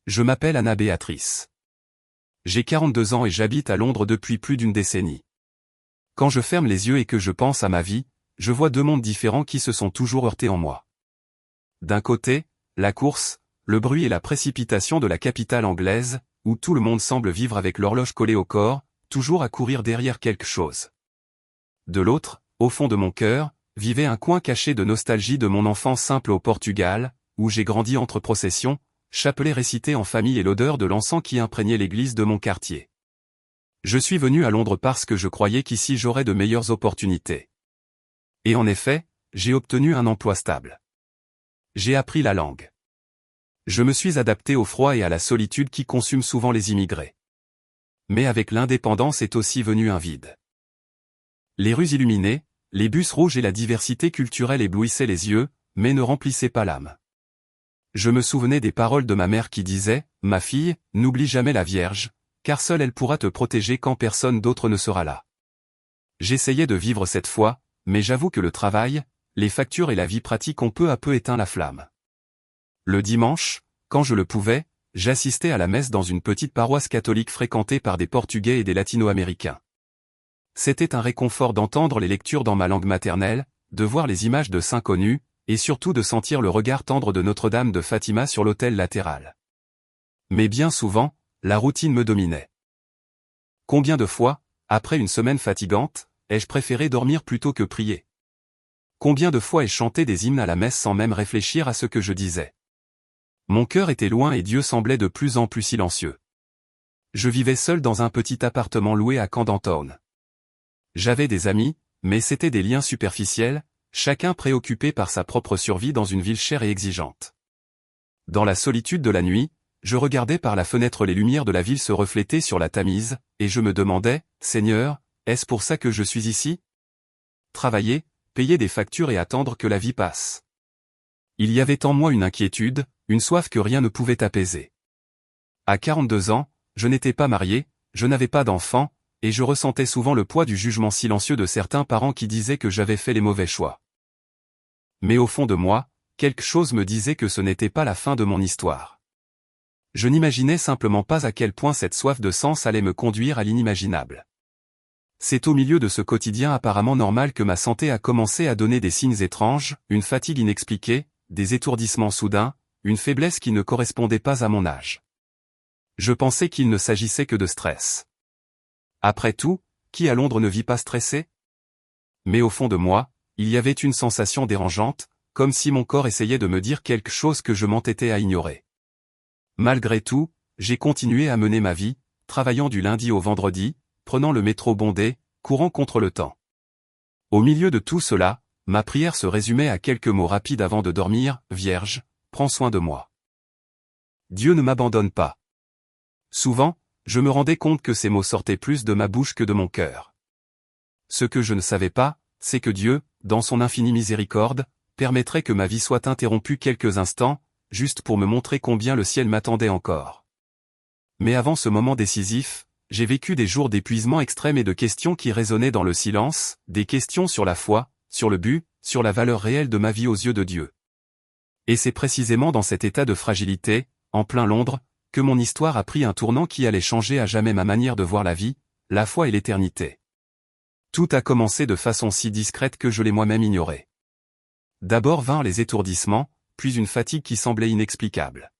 Je m'appelle Anna Béatrice. J'ai 42 ans et j'habite à Londres depuis plus d'une décennie. Quand je ferme les yeux et que je pense à ma vie, je vois deux mondes différents qui se sont toujours heurtés en moi. D'un côté, la course, le bruit et la précipitation de la capitale anglaise, où tout le monde semble vivre avec l'horloge collée au corps, toujours à courir derrière quelque chose. De l'autre, au fond de mon cœur, vivait un coin caché de nostalgie de mon enfance simple au Portugal, où j'ai grandi entre processions, chapelets récités en famille et l'odeur de l'encens qui imprégnait l'église de mon quartier. Je suis venu à Londres parce que je croyais qu'ici j'aurais de meilleures opportunités. Et en effet, j'ai obtenu un emploi stable. J'ai appris la langue. Je me suis adapté au froid et à la solitude qui consument souvent les immigrés. Mais avec l'indépendance est aussi venu un vide. Les rues illuminées, les bus rouges et la diversité culturelle éblouissaient les yeux, mais ne remplissaient pas l'âme. Je me souvenais des paroles de ma mère qui disait « Ma fille, n'oublie jamais la Vierge, car seule elle pourra te protéger quand personne d'autre ne sera là. » J'essayais de vivre cette foi, mais j'avoue que le travail, les factures et la vie pratique ont peu à peu éteint la flamme. Le dimanche, quand je le pouvais, j'assistais à la messe dans une petite paroisse catholique fréquentée par des Portugais et des Latino-Américains. C'était un réconfort d'entendre les lectures dans ma langue maternelle, de voir les images de saints connus, et surtout de sentir le regard tendre de Notre-Dame de Fatima sur l'autel latéral. Mais bien souvent, la routine me dominait. Combien de fois, après une semaine fatigante, ai-je préféré dormir plutôt que prier? Combien de fois ai-je chanté des hymnes à la messe sans même réfléchir à ce que je disais? Mon cœur était loin et Dieu semblait de plus en plus silencieux. Je vivais seul dans un petit appartement loué à Camden Town. J'avais des amis, mais c'étaient des liens superficiels, chacun préoccupé par sa propre survie dans une ville chère et exigeante. Dans la solitude de la nuit, je regardais par la fenêtre les lumières de la ville se refléter sur la Tamise, et je me demandais, « Seigneur, est-ce pour ça que je suis ici? Travailler, payer des factures et attendre que la vie passe. » Il y avait en moi une inquiétude, une soif que rien ne pouvait apaiser. À 42 ans, je n'étais pas marié, je n'avais pas d'enfant, et je ressentais souvent le poids du jugement silencieux de certains parents qui disaient que j'avais fait les mauvais choix. Mais au fond de moi, quelque chose me disait que ce n'était pas la fin de mon histoire. Je n'imaginais simplement pas à quel point cette soif de sens allait me conduire à l'inimaginable. C'est au milieu de ce quotidien apparemment normal que ma santé a commencé à donner des signes étranges, une fatigue inexpliquée, des étourdissements soudains, une faiblesse qui ne correspondait pas à mon âge. Je pensais qu'il ne s'agissait que de stress. Après tout, qui à Londres ne vit pas stressé? Mais au fond de moi, il y avait une sensation dérangeante, comme si mon corps essayait de me dire quelque chose que je m'entêtais à ignorer. Malgré tout, j'ai continué à mener ma vie, travaillant du lundi au vendredi, prenant le métro bondé, courant contre le temps. Au milieu de tout cela, ma prière se résumait à quelques mots rapides avant de dormir, « Vierge, prends soin de moi. » Dieu ne m'abandonne pas. Souvent, je me rendais compte que ces mots sortaient plus de ma bouche que de mon cœur. Ce que je ne savais pas, c'est que Dieu, dans son infinie miséricorde, permettrait que ma vie soit interrompue quelques instants, juste pour me montrer combien le ciel m'attendait encore. Mais avant ce moment décisif, j'ai vécu des jours d'épuisement extrême et de questions qui résonnaient dans le silence, des questions sur la foi, sur le but, sur la valeur réelle de ma vie aux yeux de Dieu. Et c'est précisément dans cet état de fragilité, en plein Londres, que mon histoire a pris un tournant qui allait changer à jamais ma manière de voir la vie, la foi et l'éternité. Tout a commencé de façon si discrète que je l'ai moi-même ignoré. D'abord vinrent les étourdissements, puis une fatigue qui semblait inexplicable.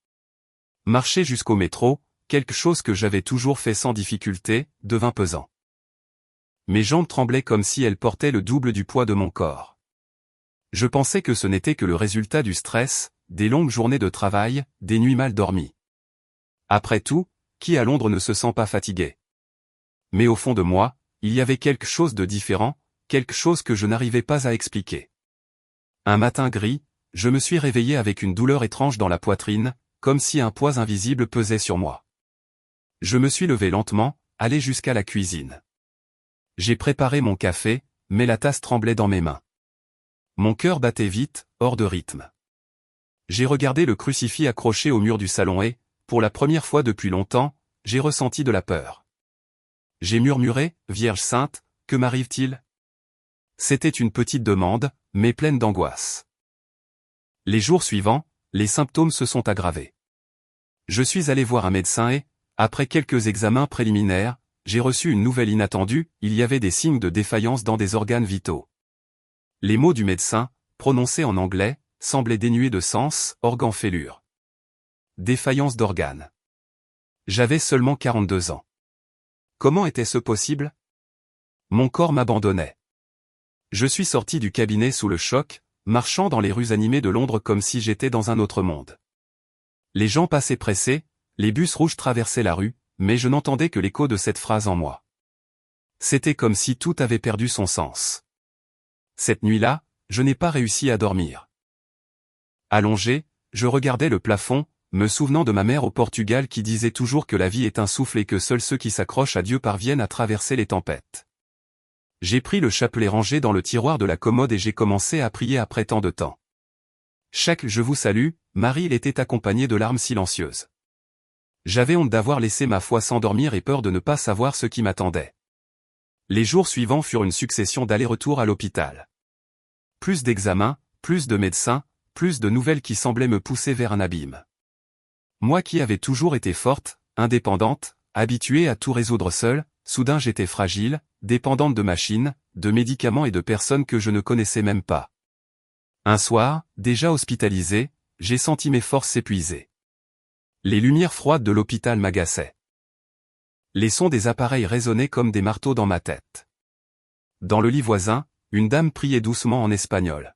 Marcher jusqu'au métro, quelque chose que j'avais toujours fait sans difficulté, devint pesant. Mes jambes tremblaient comme si elles portaient le double du poids de mon corps. Je pensais que ce n'était que le résultat du stress, des longues journées de travail, des nuits mal dormies. Après tout, qui à Londres ne se sent pas fatigué? Mais au fond de moi, il y avait quelque chose de différent, quelque chose que je n'arrivais pas à expliquer. Un matin gris, je me suis réveillé avec une douleur étrange dans la poitrine, comme si un poids invisible pesait sur moi. Je me suis levé lentement, allé jusqu'à la cuisine. J'ai préparé mon café, mais la tasse tremblait dans mes mains. Mon cœur battait vite, hors de rythme. J'ai regardé le crucifix accroché au mur du salon et, pour la première fois depuis longtemps, j'ai ressenti de la peur. J'ai murmuré, « Vierge Sainte, que m'arrive-t-il » C'était une petite demande, mais pleine d'angoisse. Les jours suivants, les symptômes se sont aggravés. Je suis allé voir un médecin et, après quelques examens préliminaires, j'ai reçu une nouvelle inattendue, il y avait des signes de défaillance dans des organes vitaux. Les mots du médecin, prononcés en anglais, semblaient dénués de sens, organ-fêlure. Défaillance d'organes. J'avais seulement 42 ans. Comment était-ce possible? Mon corps m'abandonnait. Je suis sorti du cabinet sous le choc, marchant dans les rues animées de Londres comme si j'étais dans un autre monde. Les gens passaient pressés, les bus rouges traversaient la rue, mais je n'entendais que l'écho de cette phrase en moi. C'était comme si tout avait perdu son sens. Cette nuit-là, je n'ai pas réussi à dormir. Allongé, je regardais le plafond, me souvenant de ma mère au Portugal qui disait toujours que la vie est un souffle et que seuls ceux qui s'accrochent à Dieu parviennent à traverser les tempêtes. J'ai pris le chapelet rangé dans le tiroir de la commode et j'ai commencé à prier après tant de temps. Chaque « Je vous salue », Marie était accompagnée de larmes silencieuses. J'avais honte d'avoir laissé ma foi s'endormir et peur de ne pas savoir ce qui m'attendait. Les jours suivants furent une succession d'allers-retours à l'hôpital. Plus d'examens, plus de médecins, plus de nouvelles qui semblaient me pousser vers un abîme. Moi qui avais toujours été forte, indépendante, habituée à tout résoudre seule, soudain j'étais fragile, dépendante de machines, de médicaments et de personnes que je ne connaissais même pas. Un soir, déjà hospitalisé, j'ai senti mes forces s'épuiser. Les lumières froides de l'hôpital m'agaçaient. Les sons des appareils résonnaient comme des marteaux dans ma tête. Dans le lit voisin, une dame priait doucement en espagnol.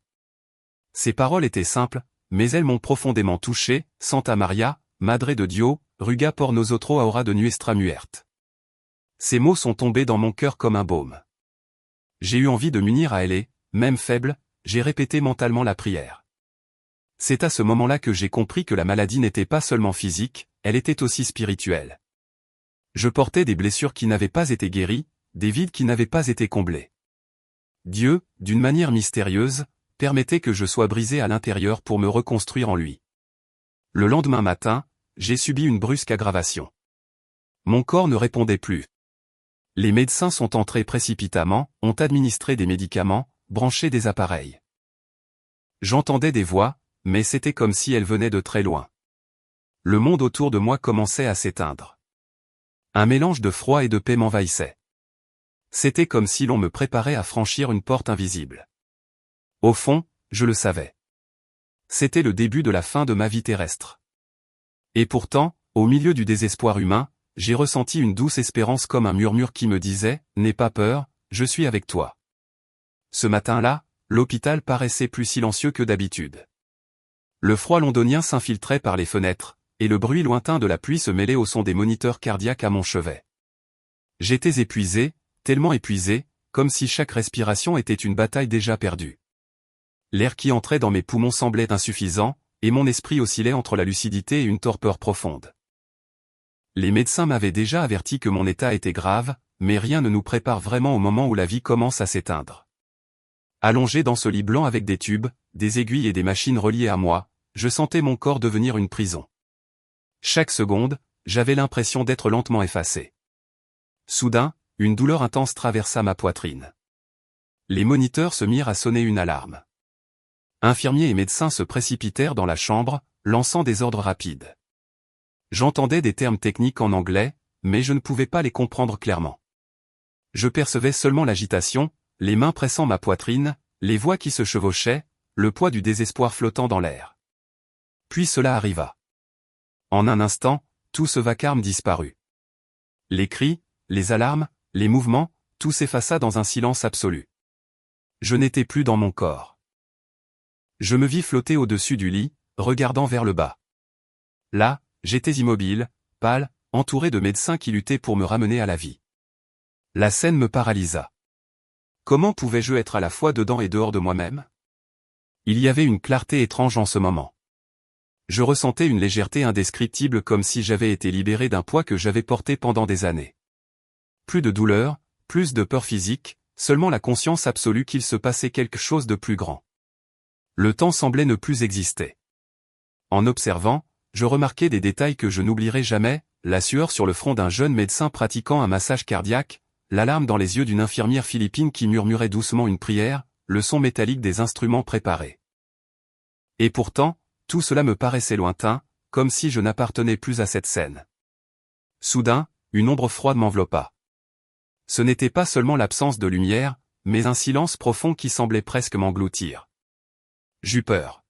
Ses paroles étaient simples, mais elles m'ont profondément touché. Santa Maria, Madre de Dio, ruga por nosotros ahora de nuestra muerte. Ces mots sont tombés dans mon cœur comme un baume. J'ai eu envie de m'unir à elle et, même faible, j'ai répété mentalement la prière. C'est à ce moment-là que j'ai compris que la maladie n'était pas seulement physique, elle était aussi spirituelle. Je portais des blessures qui n'avaient pas été guéries, des vides qui n'avaient pas été comblés. Dieu, d'une manière mystérieuse, permettait que je sois brisé à l'intérieur pour me reconstruire en lui. Le lendemain matin, j'ai subi une brusque aggravation. Mon corps ne répondait plus. Les médecins sont entrés précipitamment, ont administré des médicaments, branché des appareils. J'entendais des voix, mais c'était comme si elles venaient de très loin. Le monde autour de moi commençait à s'éteindre. Un mélange de froid et de paix m'envahissait. C'était comme si l'on me préparait à franchir une porte invisible. Au fond, je le savais. C'était le début de la fin de ma vie terrestre. Et pourtant, au milieu du désespoir humain, j'ai ressenti une douce espérance comme un murmure qui me disait « N'aie pas peur, je suis avec toi ». Ce matin-là, l'hôpital paraissait plus silencieux que d'habitude. Le froid londonien s'infiltrait par les fenêtres, et le bruit lointain de la pluie se mêlait au son des moniteurs cardiaques à mon chevet. J'étais épuisé, tellement épuisé, comme si chaque respiration était une bataille déjà perdue. L'air qui entrait dans mes poumons semblait insuffisant, et mon esprit oscillait entre la lucidité et une torpeur profonde. Les médecins m'avaient déjà averti que mon état était grave, mais rien ne nous prépare vraiment au moment où la vie commence à s'éteindre. Allongé dans ce lit blanc avec des tubes, des aiguilles et des machines reliées à moi, je sentais mon corps devenir une prison. Chaque seconde, j'avais l'impression d'être lentement effacé. Soudain, une douleur intense traversa ma poitrine. Les moniteurs se mirent à sonner une alarme. Infirmiers et médecins se précipitèrent dans la chambre, lançant des ordres rapides. J'entendais des termes techniques en anglais, mais je ne pouvais pas les comprendre clairement. Je percevais seulement l'agitation, les mains pressant ma poitrine, les voix qui se chevauchaient, le poids du désespoir flottant dans l'air. Puis cela arriva. En un instant, tout ce vacarme disparut. Les cris, les alarmes, les mouvements, tout s'effaça dans un silence absolu. Je n'étais plus dans mon corps. Je me vis flotter au-dessus du lit, regardant vers le bas. Là, j'étais immobile, pâle, entouré de médecins qui luttaient pour me ramener à la vie. La scène me paralysa. Comment pouvais-je être à la fois dedans et dehors de moi-même? Il y avait une clarté étrange en ce moment. Je ressentais une légèreté indescriptible comme si j'avais été libéré d'un poids que j'avais porté pendant des années. Plus de douleur, plus de peur physique, seulement la conscience absolue qu'il se passait quelque chose de plus grand. Le temps semblait ne plus exister. En observant, je remarquais des détails que je n'oublierai jamais, la sueur sur le front d'un jeune médecin pratiquant un massage cardiaque, l'alarme dans les yeux d'une infirmière philippine qui murmurait doucement une prière, le son métallique des instruments préparés. Et pourtant, tout cela me paraissait lointain, comme si je n'appartenais plus à cette scène. Soudain, une ombre froide m'enveloppa. Ce n'était pas seulement l'absence de lumière, mais un silence profond qui semblait presque m'engloutir. J'eus peur.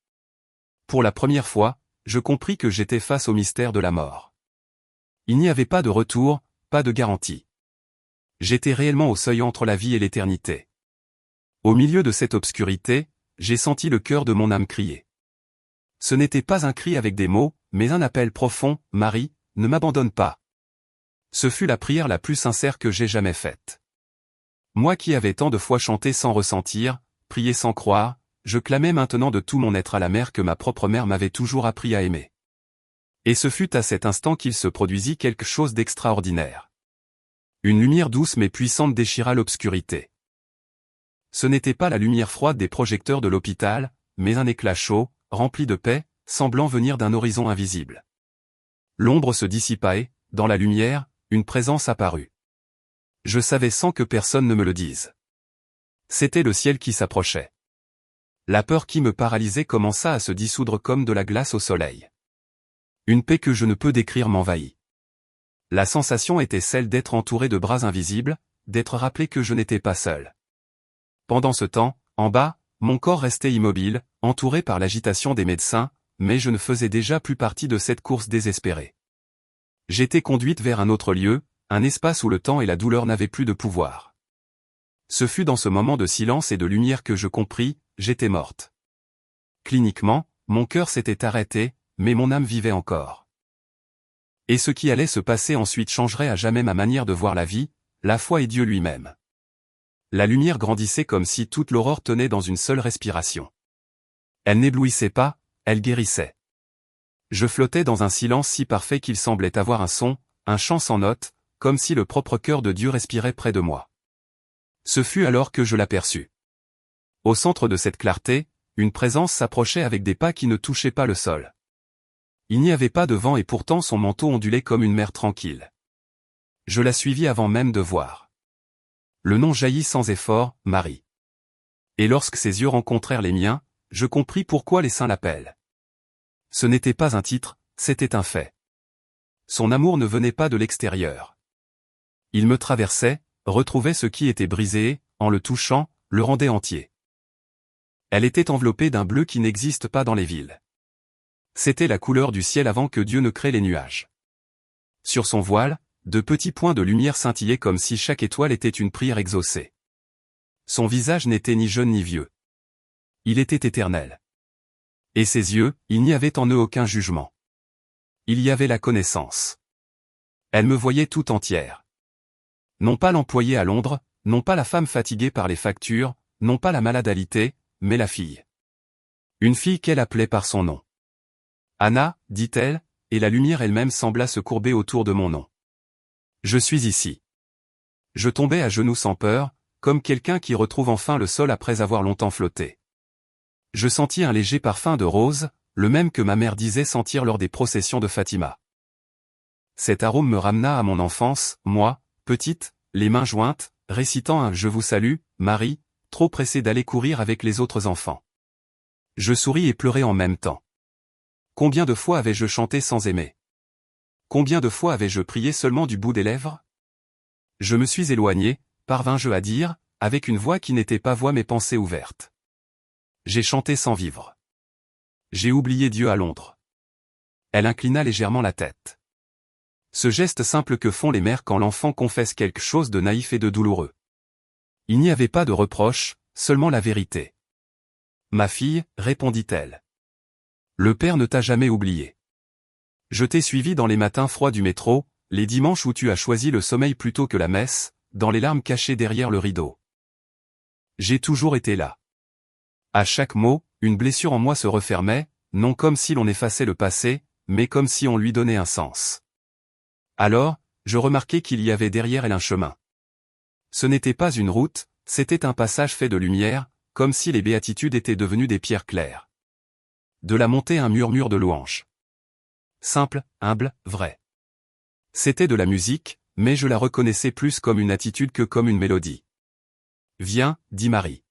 Pour la première fois, je compris que j'étais face au mystère de la mort. Il n'y avait pas de retour, pas de garantie. J'étais réellement au seuil entre la vie et l'éternité. Au milieu de cette obscurité, j'ai senti le cœur de mon âme crier. Ce n'était pas un cri avec des mots, mais un appel profond, « Marie, ne m'abandonne pas ». Ce fut la prière la plus sincère que j'ai jamais faite. Moi qui avais tant de fois chanté sans ressentir, prié sans croire, je clamais maintenant de tout mon être à la mère que ma propre mère m'avait toujours appris à aimer. Et ce fut à cet instant qu'il se produisit quelque chose d'extraordinaire. Une lumière douce mais puissante déchira l'obscurité. Ce n'était pas la lumière froide des projecteurs de l'hôpital, mais un éclat chaud, rempli de paix, semblant venir d'un horizon invisible. L'ombre se dissipa et, dans la lumière, une présence apparut. Je savais sans que personne ne me le dise. C'était le ciel qui s'approchait. La peur qui me paralysait commença à se dissoudre comme de la glace au soleil. Une paix que je ne peux décrire m'envahit. La sensation était celle d'être entouré de bras invisibles, d'être rappelé que je n'étais pas seul. Pendant ce temps, en bas, mon corps restait immobile, entouré par l'agitation des médecins, mais je ne faisais déjà plus partie de cette course désespérée. J'étais conduite vers un autre lieu, un espace où le temps et la douleur n'avaient plus de pouvoir. Ce fut dans ce moment de silence et de lumière que je compris, j'étais morte. Cliniquement, mon cœur s'était arrêté, mais mon âme vivait encore. Et ce qui allait se passer ensuite changerait à jamais ma manière de voir la vie, la foi et Dieu lui-même. La lumière grandissait comme si toute l'aurore tenait dans une seule respiration. Elle n'éblouissait pas, elle guérissait. Je flottais dans un silence si parfait qu'il semblait avoir un son, un chant sans notes, comme si le propre cœur de Dieu respirait près de moi. Ce fut alors que je l'aperçus. Au centre de cette clarté, une présence s'approchait avec des pas qui ne touchaient pas le sol. Il n'y avait pas de vent et pourtant son manteau ondulait comme une mer tranquille. Je la suivis avant même de voir. Le nom jaillit sans effort, Marie. Et lorsque ses yeux rencontrèrent les miens, je compris pourquoi les saints l'appellent. Ce n'était pas un titre, c'était un fait. Son amour ne venait pas de l'extérieur. Il me traversait, retrouvait ce qui était brisé et, en le touchant, le rendait entier. Elle était enveloppée d'un bleu qui n'existe pas dans les villes. C'était la couleur du ciel avant que Dieu ne crée les nuages. Sur son voile, de petits points de lumière scintillaient comme si chaque étoile était une prière exaucée. Son visage n'était ni jeune ni vieux. Il était éternel. Et ses yeux, il n'y avait en eux aucun jugement. Il y avait la connaissance. Elle me voyait tout entière. Non pas l'employée à Londres, non pas la femme fatiguée par les factures, non pas la malade alitée, mais la fille. Une fille qu'elle appelait par son nom. Anna, dit-elle, et la lumière elle-même sembla se courber autour de mon nom. Je suis ici. Je tombai à genoux sans peur, comme quelqu'un qui retrouve enfin le sol après avoir longtemps flotté. Je sentis un léger parfum de rose, le même que ma mère disait sentir lors des processions de Fatima. Cet arôme me ramena à mon enfance, moi, petite, les mains jointes, récitant un « Je vous salue, Marie », trop pressée d'aller courir avec les autres enfants. Je souris et pleurai en même temps. Combien de fois avais-je chanté sans aimer? Combien de fois avais-je prié seulement du bout des lèvres? Je me suis éloigné, parvins-je à dire, avec une voix qui n'était pas voix mais pensée ouverte. J'ai chanté sans vivre. J'ai oublié Dieu à Londres. Elle inclina légèrement la tête. Ce geste simple que font les mères quand l'enfant confesse quelque chose de naïf et de douloureux. Il n'y avait pas de reproche, seulement la vérité. Ma fille, répondit-elle. Le Père ne t'a jamais oublié. Je t'ai suivi dans les matins froids du métro, les dimanches où tu as choisi le sommeil plutôt que la messe, dans les larmes cachées derrière le rideau. J'ai toujours été là. À chaque mot, une blessure en moi se refermait, non comme si l'on effaçait le passé, mais comme si on lui donnait un sens. Alors, je remarquai qu'il y avait derrière elle un chemin. Ce n'était pas une route, c'était un passage fait de lumière, comme si les béatitudes étaient devenues des pierres claires. De la montée un murmure de louanges. Simple, humble, vrai. C'était de la musique, mais je la reconnaissais plus comme une attitude que comme une mélodie. Viens, dit Marie.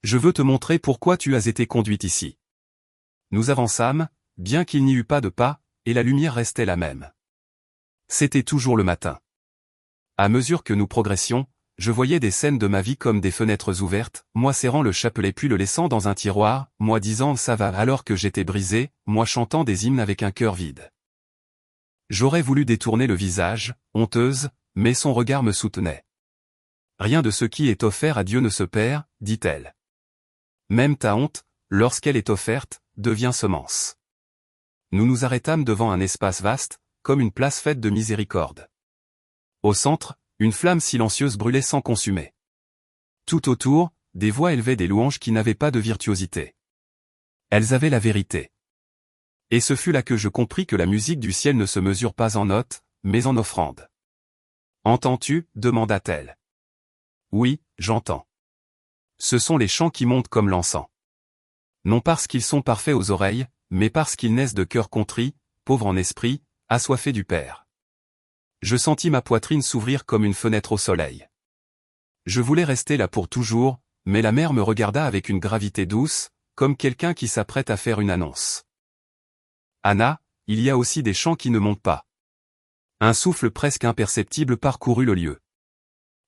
Je veux te montrer pourquoi tu as été conduite ici. Nous avançâmes, bien qu'il n'y eût pas de pas, et la lumière restait la même. C'était toujours le matin. À mesure que nous progressions, je voyais des scènes de ma vie comme des fenêtres ouvertes, moi serrant le chapelet puis le laissant dans un tiroir, moi disant « ça va » alors que j'étais brisé, moi chantant des hymnes avec un cœur vide. J'aurais voulu détourner le visage, honteuse, mais son regard me soutenait. « Rien de ce qui est offert à Dieu ne se perd, dit-elle. Même ta honte, lorsqu'elle est offerte, devient semence. » Nous nous arrêtâmes devant un espace vaste, comme une place faite de miséricorde. Au centre, une flamme silencieuse brûlait sans consumer. Tout autour, des voix élevaient des louanges qui n'avaient pas de virtuosité. Elles avaient la vérité. Et ce fut là que je compris que la musique du ciel ne se mesure pas en notes, mais en offrandes. « Entends-tu » demanda-t-elle. « Oui, j'entends. Ce sont les chants qui montent comme l'encens. Non parce qu'ils sont parfaits aux oreilles, mais parce qu'ils naissent de cœurs contrits, pauvres en esprit, assoiffés du Père. » Je sentis ma poitrine s'ouvrir comme une fenêtre au soleil. Je voulais rester là pour toujours, mais la mère me regarda avec une gravité douce, comme quelqu'un qui s'apprête à faire une annonce. « Anna, il y a aussi des chants qui ne montent pas. » Un souffle presque imperceptible parcourut le lieu.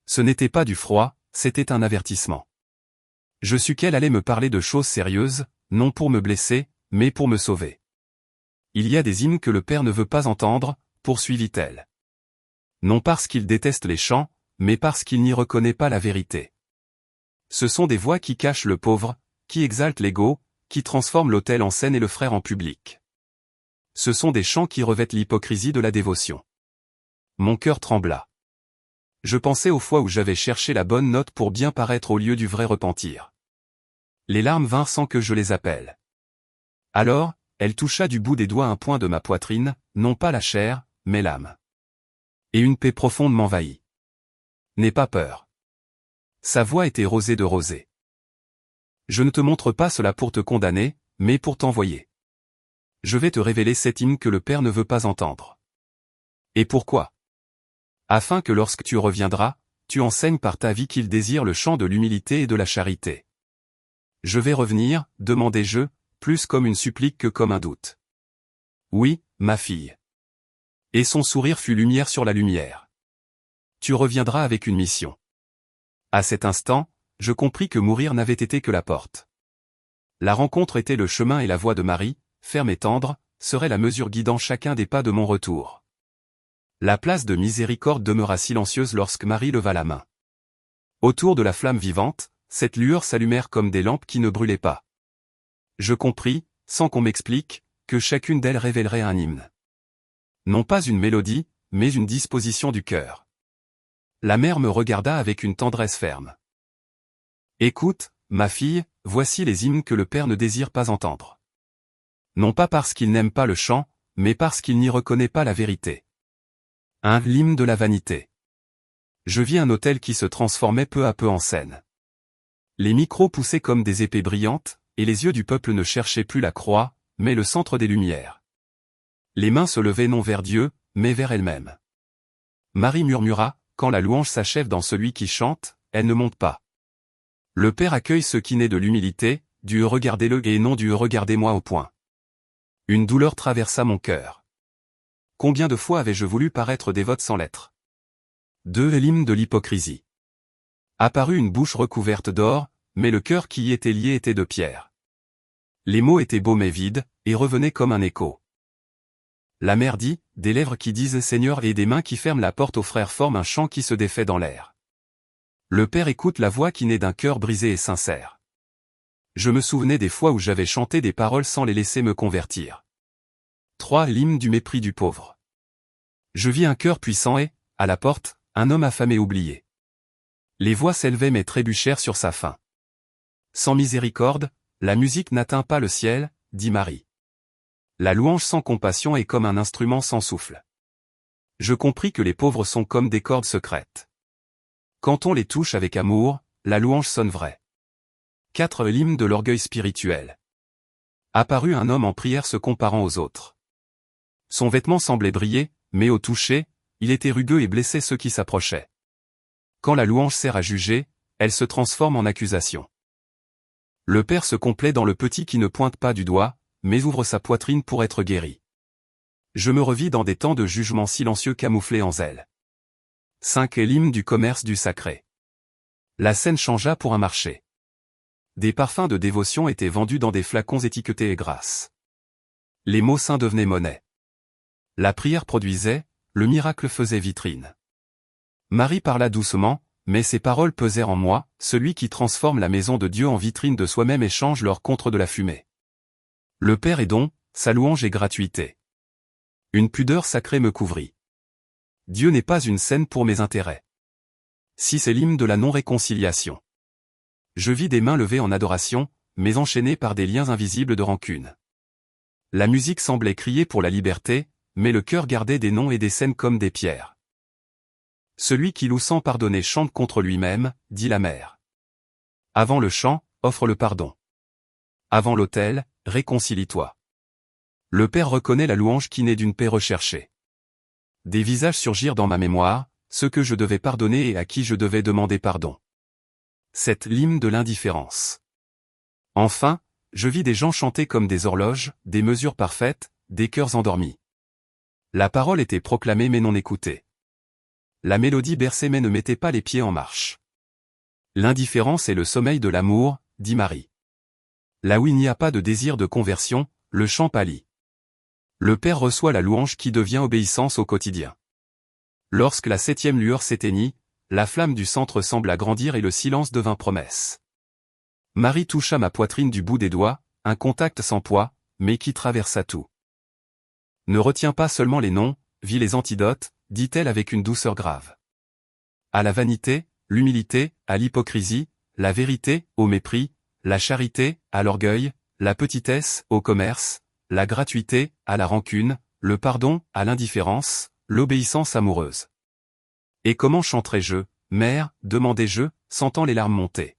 Ce n'était pas du froid, c'était un avertissement. Je sus qu'elle allait me parler de choses sérieuses, non pour me blesser, mais pour me sauver. « Il y a des hymnes que le Père ne veut pas entendre, » poursuivit-elle. Non parce qu'il déteste les chants, mais parce qu'il n'y reconnaît pas la vérité. Ce sont des voix qui cachent le pauvre, qui exaltent l'ego, qui transforment l'autel en scène et le frère en public. Ce sont des chants qui revêtent l'hypocrisie de la dévotion. Mon cœur trembla. Je pensais aux fois où j'avais cherché la bonne note pour bien paraître au lieu du vrai repentir. Les larmes vinrent sans que je les appelle. Alors, elle toucha du bout des doigts un point de ma poitrine, non pas la chair, mais l'âme. Et une paix profonde m'envahit. N'aie pas peur. Sa voix était rosée de rosée. Je ne te montre pas cela pour te condamner, mais pour t'envoyer. Je vais te révéler cet hymne que le Père ne veut pas entendre. Et pourquoi? Afin que lorsque tu reviendras, tu enseignes par ta vie qu'il désire le chant de l'humilité et de la charité. Je vais revenir, demandai-je, plus comme une supplique que comme un doute. Oui, ma fille. Et son sourire fut lumière sur la lumière. Tu reviendras avec une mission. À cet instant, je compris que mourir n'avait été que la porte. La rencontre était le chemin et la voie de Marie, ferme et tendre, serait la mesure guidant chacun des pas de mon retour. La place de miséricorde demeura silencieuse lorsque Marie leva la main. Autour de la flamme vivante, cette lueur s'allumèrent comme des lampes qui ne brûlaient pas. Je compris, sans qu'on m'explique, que chacune d'elles révélerait un hymne. Non pas une mélodie, mais une disposition du cœur. La mère me regarda avec une tendresse ferme. « Écoute, ma fille, voici les hymnes que le Père ne désire pas entendre. Non pas parce qu'il n'aime pas le chant, mais parce qu'il n'y reconnaît pas la vérité. L'hymne de la vanité. » Je vis un autel qui se transformait peu à peu en scène. Les micros poussaient comme des épées brillantes, et les yeux du peuple ne cherchaient plus la croix, mais le centre des lumières. Les mains se levaient non vers Dieu, mais vers elles-mêmes. Marie murmura, « Quand la louange s'achève dans celui qui chante, elle ne monte pas. Le Père accueille ce qui naît de l'humilité, du « regardez-le » et non du « regardez-moi » au point. » Une douleur traversa mon cœur. Combien de fois avais-je voulu paraître dévote sans l'être? L'hymne de l'hypocrisie. Apparut une bouche recouverte d'or, mais le cœur qui y était lié était de pierre. Les mots étaient beaux mais vides, et revenaient comme un écho. La mère dit, des lèvres qui disent Seigneur et des mains qui ferment la porte aux frères forment un chant qui se défait dans l'air. Le Père écoute la voix qui naît d'un cœur brisé et sincère. Je me souvenais des fois où j'avais chanté des paroles sans les laisser me convertir. L'hymne du mépris du pauvre. Je vis un cœur puissant et, à la porte, un homme affamé oublié. Les voix s'élevaient mais trébuchèrent sur sa faim. Sans miséricorde, la musique n'atteint pas le ciel, dit Marie. La louange sans compassion est comme un instrument sans souffle. Je compris que les pauvres sont comme des cordes secrètes. Quand on les touche avec amour, la louange sonne vraie. L'hymne de l'orgueil spirituel. Apparut un homme en prière se comparant aux autres. Son vêtement semblait briller, mais au toucher, il était rugueux et blessait ceux qui s'approchaient. Quand la louange sert à juger, elle se transforme en accusation. Le Père se complaît dans le petit qui ne pointe pas du doigt, mais ouvre sa poitrine pour être guéri. Je me revis dans des temps de jugement silencieux camouflés en zèle. 5. L'hymne du commerce du sacré. La scène changea pour un marché. Des parfums de dévotion étaient vendus dans des flacons étiquetés et grâce. Les mots saints devenaient monnaie. La prière produisait, le miracle faisait vitrine. Marie parla doucement, mais ses paroles pesèrent en moi, celui qui transforme la maison de Dieu en vitrine de soi-même échange l'or contre de la fumée. Le Père est don, sa louange est gratuité. Une pudeur sacrée me couvrit. Dieu n'est pas une scène pour mes intérêts. Si c'est l'hymne de la non-réconciliation. Je vis des mains levées en adoration, mais enchaînées par des liens invisibles de rancune. La musique semblait crier pour la liberté, mais le cœur gardait des noms et des scènes comme des pierres. Celui qui loue sans pardonner chante contre lui-même, dit la mère. Avant le chant, offre le pardon. Avant l'autel, réconcilie-toi. Le Père reconnaît la louange qui naît d'une paix recherchée. Des visages surgirent dans ma mémoire, ceux que je devais pardonner et à qui je devais demander pardon. C'est l'hymne de l'indifférence. Enfin, je vis des gens chanter comme des horloges, des mesures parfaites, des cœurs endormis. La parole était proclamée mais non écoutée. La mélodie berçait mais ne mettait pas les pieds en marche. L'indifférence est le sommeil de l'amour, dit Marie. Là où il n'y a pas de désir de conversion, le chant pâlit. Le Père reçoit la louange qui devient obéissance au quotidien. Lorsque la 7e lueur s'éteignit, la flamme du centre sembla grandir et le silence devint promesse. Marie toucha ma poitrine du bout des doigts, un contact sans poids, mais qui traversa tout. Ne retiens pas seulement les noms, vis les antidotes, dit-elle avec une douceur grave. À la vanité, l'humilité, à l'hypocrisie, la vérité, au mépris, la charité, à l'orgueil, la petitesse, au commerce, la gratuité, à la rancune, le pardon, à l'indifférence, l'obéissance amoureuse. Et comment chanterai-je, mère, demandai-je, sentant les larmes monter.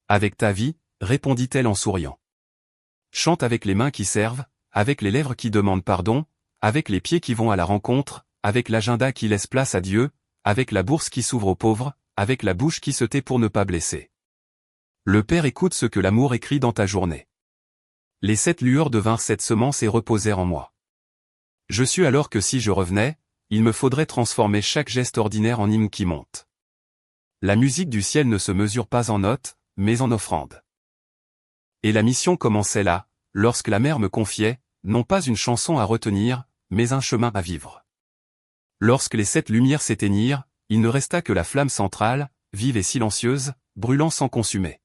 Avec ta vie, répondit-elle en souriant. Chante avec les mains qui servent, avec les lèvres qui demandent pardon, avec les pieds qui vont à la rencontre, avec l'agenda qui laisse place à Dieu, avec la bourse qui s'ouvre aux pauvres, avec la bouche qui se tait pour ne pas blesser. Le Père écoute ce que l'amour écrit dans ta journée. Les 7 lueurs devinrent 7 semences et reposèrent en moi. Je sus alors que si je revenais, il me faudrait transformer chaque geste ordinaire en hymne qui monte. La musique du ciel ne se mesure pas en notes, mais en offrande. Et la mission commençait là, lorsque la mère me confiait, non pas une chanson à retenir, mais un chemin à vivre. Lorsque les 7 lumières s'éteignirent, il ne resta que la flamme centrale, vive et silencieuse, brûlant sans consumer.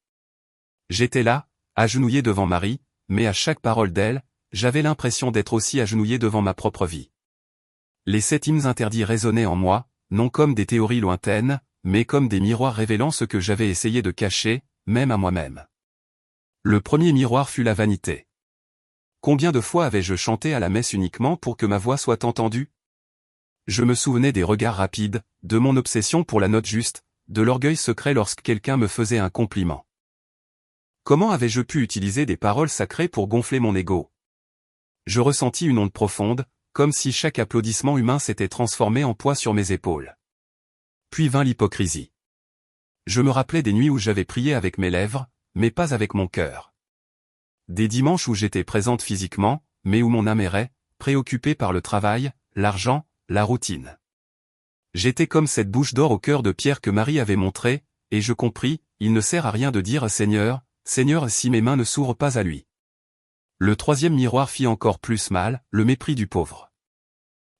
J'étais là, agenouillé devant Marie, mais à chaque parole d'elle, j'avais l'impression d'être aussi agenouillé devant ma propre vie. Les 7 hymnes interdits résonnaient en moi, non comme des théories lointaines, mais comme des miroirs révélant ce que j'avais essayé de cacher, même à moi-même. Le premier miroir fut la vanité. Combien de fois avais-je chanté à la messe uniquement pour que ma voix soit entendue? Je me souvenais des regards rapides, de mon obsession pour la note juste, de l'orgueil secret lorsque quelqu'un me faisait un compliment. Comment avais-je pu utiliser des paroles sacrées pour gonfler mon ego? Je ressentis une onde profonde, comme si chaque applaudissement humain s'était transformé en poids sur mes épaules. Puis vint l'hypocrisie. Je me rappelais des nuits où j'avais prié avec mes lèvres, mais pas avec mon cœur. Des dimanches où j'étais présente physiquement, mais où mon âme errait, préoccupée par le travail, l'argent, la routine. J'étais comme cette bouche d'or au cœur de pierre que Marie avait montrée, et je compris, il ne sert à rien de dire Seigneur, Seigneur si mes mains ne s'ouvrent pas à lui. Le 3e miroir fit encore plus mal, le mépris du pauvre.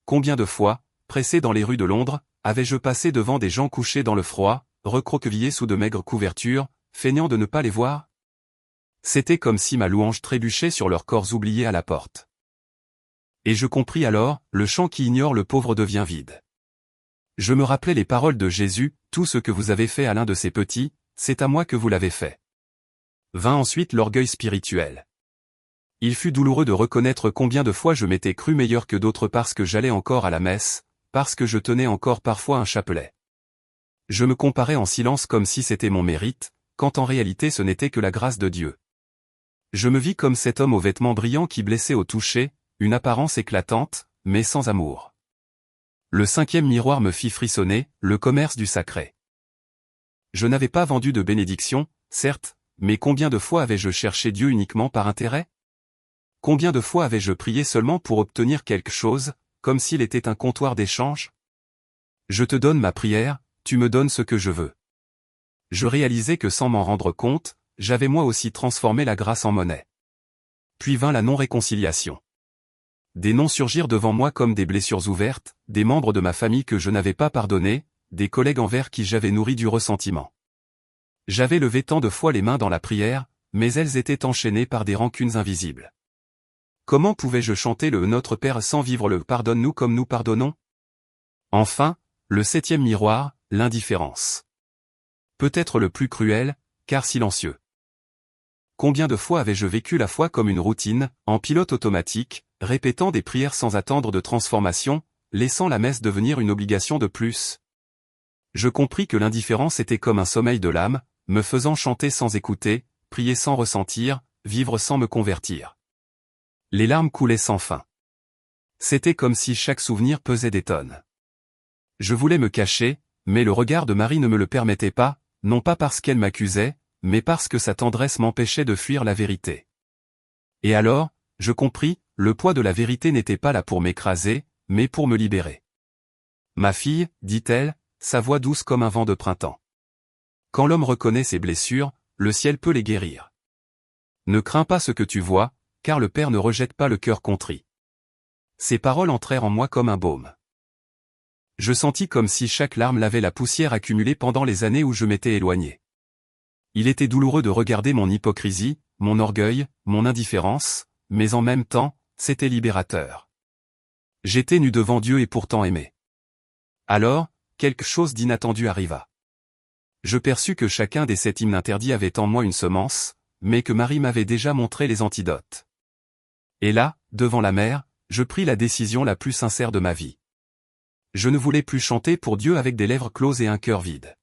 Combien de fois, pressé dans les rues de Londres, avais-je passé devant des gens couchés dans le froid, recroquevillés sous de maigres couvertures, feignant de ne pas les voir? C'était comme si ma louange trébuchait sur leurs corps oubliés à la porte. Et je compris alors, le champ qui ignore le pauvre devient vide. Je me rappelais les paroles de Jésus, tout ce que vous avez fait à l'un de ces petits, c'est à moi que vous l'avez fait. Vint ensuite l'orgueil spirituel. Il fut douloureux de reconnaître combien de fois je m'étais cru meilleur que d'autres parce que j'allais encore à la messe, parce que je tenais encore parfois un chapelet. Je me comparais en silence comme si c'était mon mérite, quand en réalité ce n'était que la grâce de Dieu. Je me vis comme cet homme aux vêtements brillants qui blessait au toucher, une apparence éclatante, mais sans amour. Le 5e miroir me fit frissonner, le commerce du sacré. Je n'avais pas vendu de bénédiction, certes, mais combien de fois avais-je cherché Dieu uniquement par intérêt? Combien de fois avais-je prié seulement pour obtenir quelque chose, comme s'il était un comptoir d'échange? Je te donne ma prière, tu me donnes ce que je veux. Je réalisais que sans m'en rendre compte, j'avais moi aussi transformé la grâce en monnaie. Puis vint la non-réconciliation. Des noms surgirent devant moi comme des blessures ouvertes, des membres de ma famille que je n'avais pas pardonnés, des collègues envers qui j'avais nourri du ressentiment. J'avais levé tant de fois les mains dans la prière, mais elles étaient enchaînées par des rancunes invisibles. Comment pouvais-je chanter le Notre Père sans vivre le Pardonne-nous comme nous pardonnons? Enfin, le 7e miroir, l'indifférence. Peut-être le plus cruel, car silencieux. Combien de fois avais-je vécu la foi comme une routine, en pilote automatique, répétant des prières sans attendre de transformation, laissant la messe devenir une obligation de plus? Je compris que l'indifférence était comme un sommeil de l'âme, me faisant chanter sans écouter, prier sans ressentir, vivre sans me convertir. Les larmes coulaient sans fin. C'était comme si chaque souvenir pesait des tonnes. Je voulais me cacher, mais le regard de Marie ne me le permettait pas, non pas parce qu'elle m'accusait, mais parce que sa tendresse m'empêchait de fuir la vérité. Et alors, je compris, le poids de la vérité n'était pas là pour m'écraser, mais pour me libérer. Ma fille, dit-elle, sa voix douce comme un vent de printemps. Quand l'homme reconnaît ses blessures, le ciel peut les guérir. Ne crains pas ce que tu vois, car le Père ne rejette pas le cœur contrit. Ces paroles entrèrent en moi comme un baume. Je sentis comme si chaque larme lavait la poussière accumulée pendant les années où je m'étais éloigné. Il était douloureux de regarder mon hypocrisie, mon orgueil, mon indifférence, mais en même temps, c'était libérateur. J'étais nu devant Dieu et pourtant aimé. Alors, quelque chose d'inattendu arriva. Je perçus que chacun des 7 hymnes interdits avait en moi une semence, mais que Marie m'avait déjà montré les antidotes. Et là, devant la mer, je pris la décision la plus sincère de ma vie. Je ne voulais plus chanter pour Dieu avec des lèvres closes et un cœur vide.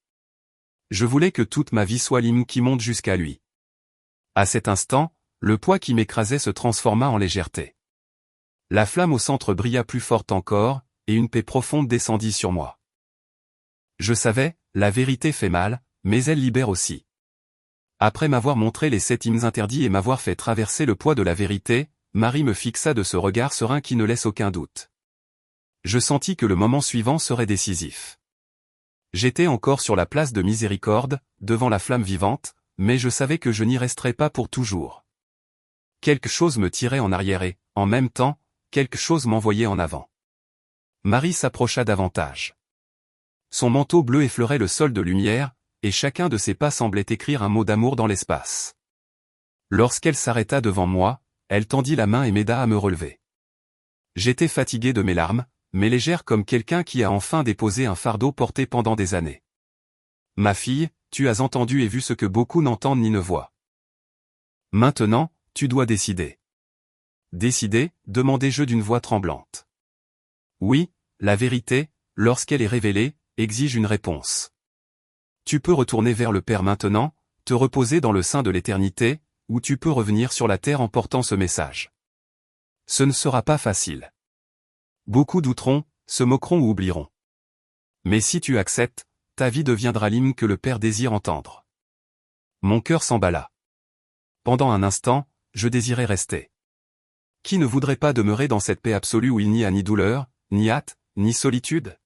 Je voulais que toute ma vie soit l'hymne qui monte jusqu'à lui. À cet instant, le poids qui m'écrasait se transforma en légèreté. La flamme au centre brilla plus forte encore, et une paix profonde descendit sur moi. Je savais, la vérité fait mal, mais elle libère aussi. Après m'avoir montré les 7 hymnes interdits et m'avoir fait traverser le poids de la vérité, Marie me fixa de ce regard serein qui ne laisse aucun doute. Je sentis que le moment suivant serait décisif. J'étais encore sur la place de miséricorde, devant la flamme vivante, mais je savais que je n'y resterais pas pour toujours. Quelque chose me tirait en arrière et, en même temps, quelque chose m'envoyait en avant. Marie s'approcha davantage. Son manteau bleu effleurait le sol de lumière, et chacun de ses pas semblait écrire un mot d'amour dans l'espace. Lorsqu'elle s'arrêta devant moi, elle tendit la main et m'aida à me relever. J'étais fatigué de mes larmes, mais légère comme quelqu'un qui a enfin déposé un fardeau porté pendant des années. Ma fille, tu as entendu et vu ce que beaucoup n'entendent ni ne voient. Maintenant, tu dois décider. Décider, demandai-je d'une voix tremblante. Oui, la vérité, lorsqu'elle est révélée, exige une réponse. Tu peux retourner vers le Père maintenant, te reposer dans le sein de l'éternité, ou tu peux revenir sur la terre en portant ce message. Ce ne sera pas facile. Beaucoup douteront, se moqueront ou oublieront. Mais si tu acceptes, ta vie deviendra l'hymne que le Père désire entendre. Mon cœur s'emballa. Pendant un instant, je désirais rester. Qui ne voudrait pas demeurer dans cette paix absolue où il n'y a ni douleur, ni hâte, ni solitude?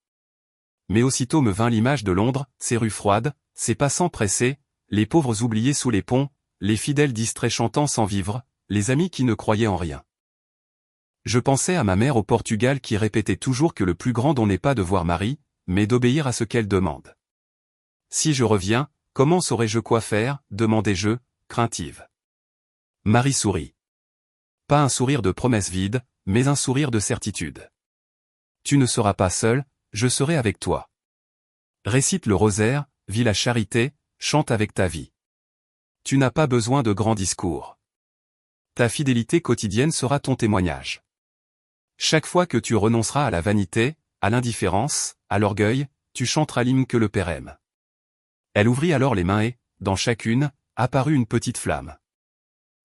Mais aussitôt me vint l'image de Londres, ses rues froides, ses passants pressés, les pauvres oubliés sous les ponts, les fidèles distraits chantant sans vivre, les amis qui ne croyaient en rien. Je pensais à ma mère au Portugal qui répétait toujours que le plus grand don n'est pas de voir Marie, mais d'obéir à ce qu'elle demande. Si je reviens, comment saurais-je quoi faire, demandai-je, craintive. Marie sourit. Pas un sourire de promesse vide, mais un sourire de certitude. Tu ne seras pas seul, je serai avec toi. Récite le rosaire, vis la charité, chante avec ta vie. Tu n'as pas besoin de grands discours. Ta fidélité quotidienne sera ton témoignage. Chaque fois que tu renonceras à la vanité, à l'indifférence, à l'orgueil, tu chanteras l'hymne que le Père aime. Elle ouvrit alors les mains et, dans chacune, apparut une petite flamme.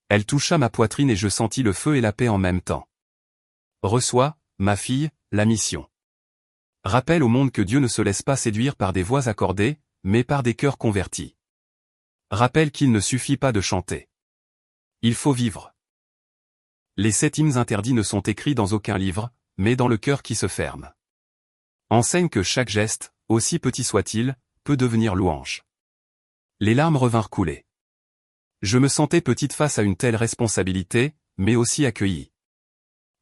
Elle toucha ma poitrine et je sentis le feu et la paix en même temps. Reçois, ma fille, la mission. Rappelle au monde que Dieu ne se laisse pas séduire par des voix accordées, mais par des cœurs convertis. Rappelle qu'il ne suffit pas de chanter. Il faut vivre. Les 7 hymnes interdits ne sont écrits dans aucun livre, mais dans le cœur qui se ferme. Enseigne que chaque geste, aussi petit soit-il, peut devenir louange. Les larmes revinrent couler. Je me sentais petite face à une telle responsabilité, mais aussi accueillie.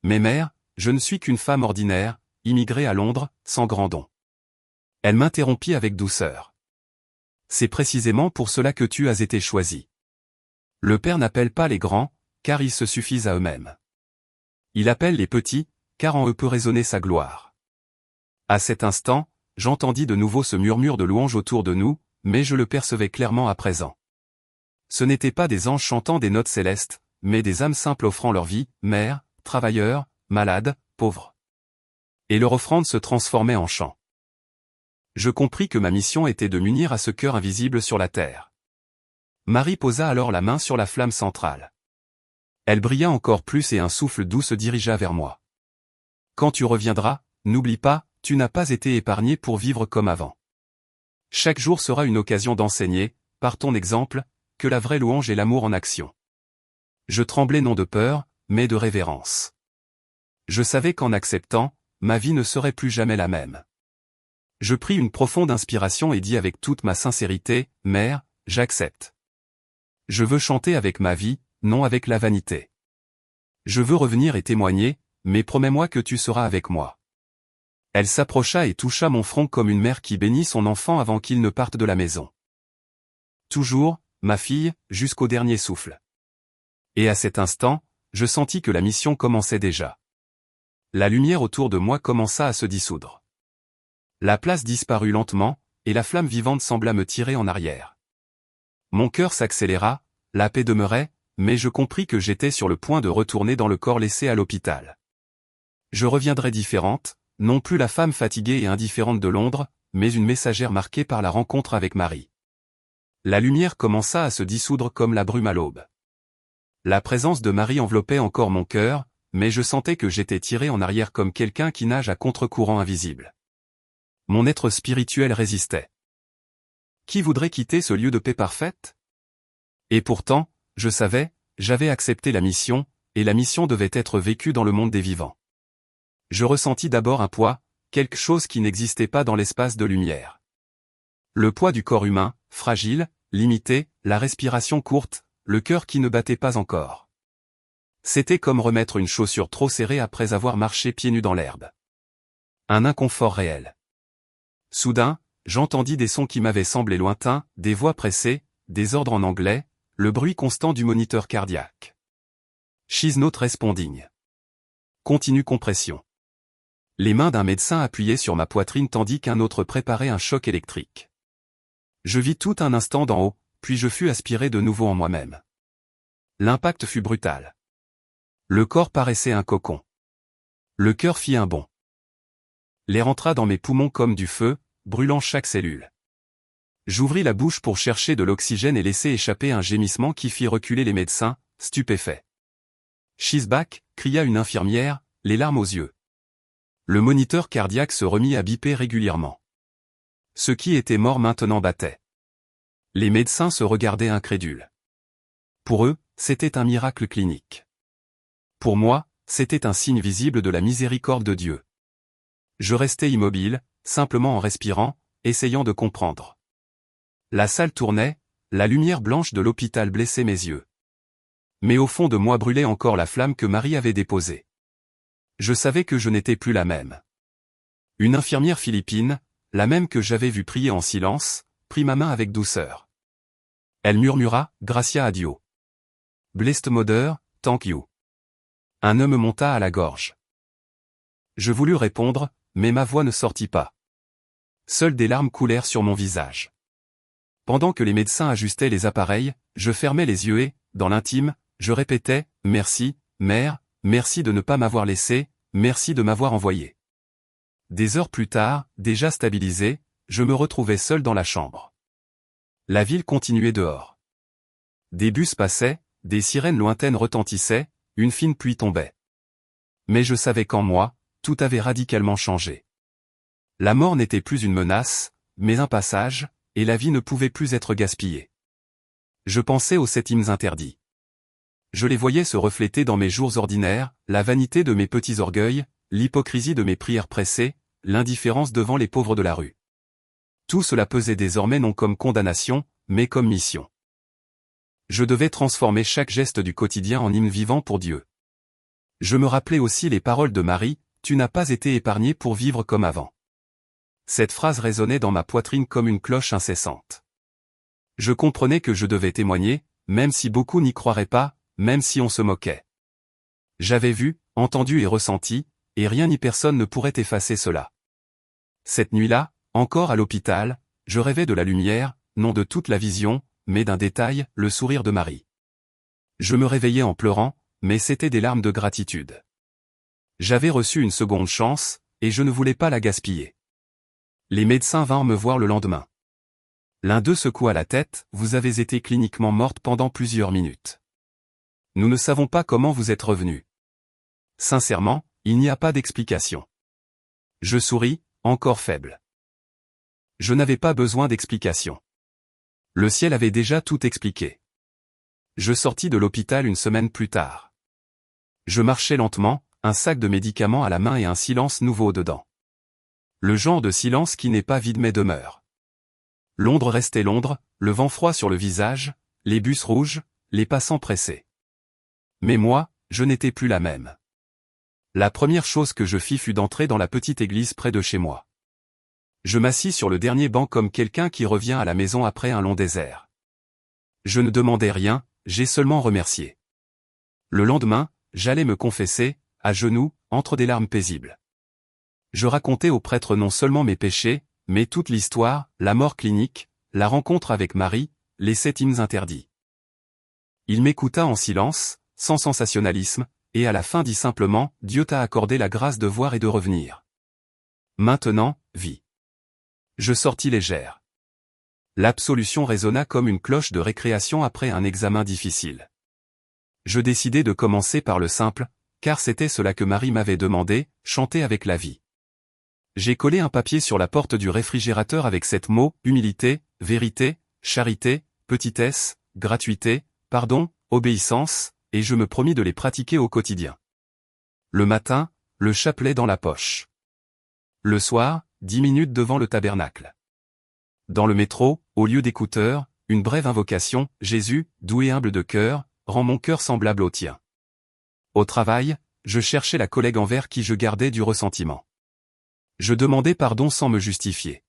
Mais mère, je ne suis qu'une femme ordinaire, immigrée à Londres, sans grand don. Elle m'interrompit avec douceur. C'est précisément pour cela que tu as été choisie. Le Père n'appelle pas les grands, car ils se suffisent à eux-mêmes. Il appelle les petits, car en eux peut résonner sa gloire. À cet instant, j'entendis de nouveau ce murmure de louange autour de nous, mais je le percevais clairement à présent. Ce n'étaient pas des anges chantant des notes célestes, mais des âmes simples offrant leur vie, mères, travailleurs, malades, pauvres. Et leur offrande se transformait en chant. Je compris que ma mission était de m'unir à ce cœur invisible sur la terre. Marie posa alors la main sur la flamme centrale. Elle brilla encore plus et un souffle doux se dirigea vers moi. Quand tu reviendras, n'oublie pas, tu n'as pas été épargné pour vivre comme avant. Chaque jour sera une occasion d'enseigner, par ton exemple, que la vraie louange est l'amour en action. Je tremblais non de peur, mais de révérence. Je savais qu'en acceptant, ma vie ne serait plus jamais la même. Je pris une profonde inspiration et dis avec toute ma sincérité, « Mère, j'accepte. Je veux chanter avec ma vie, non avec la vanité. Je veux revenir et témoigner, mais promets-moi que tu seras avec moi. » Elle s'approcha et toucha mon front comme une mère qui bénit son enfant avant qu'il ne parte de la maison. Toujours, ma fille, jusqu'au dernier souffle. Et à cet instant, je sentis que la mission commençait déjà. La lumière autour de moi commença à se dissoudre. La place disparut lentement, et la flamme vivante sembla me tirer en arrière. Mon cœur s'accéléra, la paix demeurait, mais je compris que j'étais sur le point de retourner dans le corps laissé à l'hôpital. Je reviendrais différente, non plus la femme fatiguée et indifférente de Londres, mais une messagère marquée par la rencontre avec Marie. La lumière commença à se dissoudre comme la brume à l'aube. La présence de Marie enveloppait encore mon cœur, mais je sentais que j'étais tiré en arrière comme quelqu'un qui nage à contre-courant invisible. Mon être spirituel résistait. Qui voudrait quitter ce lieu de paix parfaite? Et pourtant, je savais, j'avais accepté la mission, et la mission devait être vécue dans le monde des vivants. Je ressentis d'abord un poids, quelque chose qui n'existait pas dans l'espace de lumière. Le poids du corps humain, fragile, limité, la respiration courte, le cœur qui ne battait pas encore. C'était comme remettre une chaussure trop serrée après avoir marché pieds nus dans l'herbe. Un inconfort réel. Soudain, j'entendis des sons qui m'avaient semblé lointains, des voix pressées, des ordres en anglais, le bruit constant du moniteur cardiaque. She's not responding. Continue compression. Les mains d'un médecin appuyaient sur ma poitrine tandis qu'un autre préparait un choc électrique. Je vis tout un instant d'en haut, puis je fus aspiré de nouveau en moi-même. L'impact fut brutal. Le corps paraissait un cocon. Le cœur fit un bond. L'air entra dans mes poumons comme du feu, brûlant chaque cellule. J'ouvris la bouche pour chercher de l'oxygène et laisser échapper un gémissement qui fit reculer les médecins, stupéfaits. « She's back !» cria une infirmière, les larmes aux yeux. Le moniteur cardiaque se remit à biper régulièrement. Ce qui était mort maintenant battait. Les médecins se regardaient incrédules. Pour eux, c'était un miracle clinique. Pour moi, c'était un signe visible de la miséricorde de Dieu. Je restais immobile, simplement en respirant, essayant de comprendre. La salle tournait, la lumière blanche de l'hôpital blessait mes yeux. Mais au fond de moi brûlait encore la flamme que Marie avait déposée. Je savais que je n'étais plus la même. Une infirmière philippine, la même que j'avais vue prier en silence, prit ma main avec douceur. Elle murmura, « Gracia a Dio. Blessed Mother, thank you. » Un nœud me monta à la gorge. Je voulus répondre, mais ma voix ne sortit pas. Seules des larmes coulèrent sur mon visage. Pendant que les médecins ajustaient les appareils, je fermais les yeux et, dans l'intime, je répétais, « Merci, mère, merci de ne pas m'avoir laissé, merci de m'avoir envoyé. » Des heures plus tard, déjà stabilisé, je me retrouvais seul dans la chambre. La ville continuait dehors. Des bus passaient, des sirènes lointaines retentissaient, une fine pluie tombait. Mais je savais qu'en moi, tout avait radicalement changé. La mort n'était plus une menace, mais un passage, et la vie ne pouvait plus être gaspillée. Je pensais aux 7 hymnes interdits. Je les voyais se refléter dans mes jours ordinaires, la vanité de mes petits orgueils, l'hypocrisie de mes prières pressées, l'indifférence devant les pauvres de la rue. Tout cela pesait désormais non comme condamnation, mais comme mission. Je devais transformer chaque geste du quotidien en hymne vivant pour Dieu. Je me rappelais aussi les paroles de Marie, « Tu n'as pas été épargné pour vivre comme avant ». Cette phrase résonnait dans ma poitrine comme une cloche incessante. Je comprenais que je devais témoigner, même si beaucoup n'y croiraient pas, même si on se moquait. J'avais vu, entendu et ressenti, et rien ni personne ne pourrait effacer cela. Cette nuit-là, encore à l'hôpital, je rêvais de la lumière, non de toute la vision, mais d'un détail, le sourire de Marie. Je me réveillais en pleurant, mais c'était des larmes de gratitude. J'avais reçu une seconde chance, et je ne voulais pas la gaspiller. Les médecins vinrent me voir le lendemain. L'un d'eux secoua la tête, « Vous avez été cliniquement morte pendant plusieurs minutes. Nous ne savons pas comment vous êtes revenue. » Sincèrement, il n'y a pas d'explication. Je souris, encore faible. Je n'avais pas besoin d'explication. Le ciel avait déjà tout expliqué. Je sortis de l'hôpital une semaine plus tard. Je marchais lentement, un sac de médicaments à la main et un silence nouveau dedans. Le genre de silence qui n'est pas vide mais demeure. Londres restait Londres, le vent froid sur le visage, les bus rouges, les passants pressés. Mais moi, je n'étais plus la même. La première chose que je fis fut d'entrer dans la petite église près de chez moi. Je m'assis sur le dernier banc comme quelqu'un qui revient à la maison après un long désert. Je ne demandais rien, j'ai seulement remercié. Le lendemain, j'allais me confesser, à genoux, entre des larmes paisibles. Je racontais au prêtre non seulement mes péchés, mais toute l'histoire, la mort clinique, la rencontre avec Marie, les 7 hymnes interdits. Il m'écouta en silence, sans sensationnalisme, et à la fin dit simplement, « Dieu t'a accordé la grâce de voir et de revenir. Maintenant, vis. » Je sortis légère. L'absolution résonna comme une cloche de récréation après un examen difficile. Je décidai de commencer par le simple, car c'était cela que Marie m'avait demandé, chanter avec la vie. J'ai collé un papier sur la porte du réfrigérateur avec 7 mots, humilité, vérité, charité, petitesse, gratuité, pardon, obéissance, et je me promis de les pratiquer au quotidien. Le matin, le chapelet dans la poche. Le soir, 10 minutes devant le tabernacle. Dans le métro, au lieu d'écouteurs, une brève invocation, Jésus, doux et humble de cœur, rend mon cœur semblable au tien. Au travail, je cherchais la collègue envers qui je gardais du ressentiment. Je demandais pardon sans me justifier.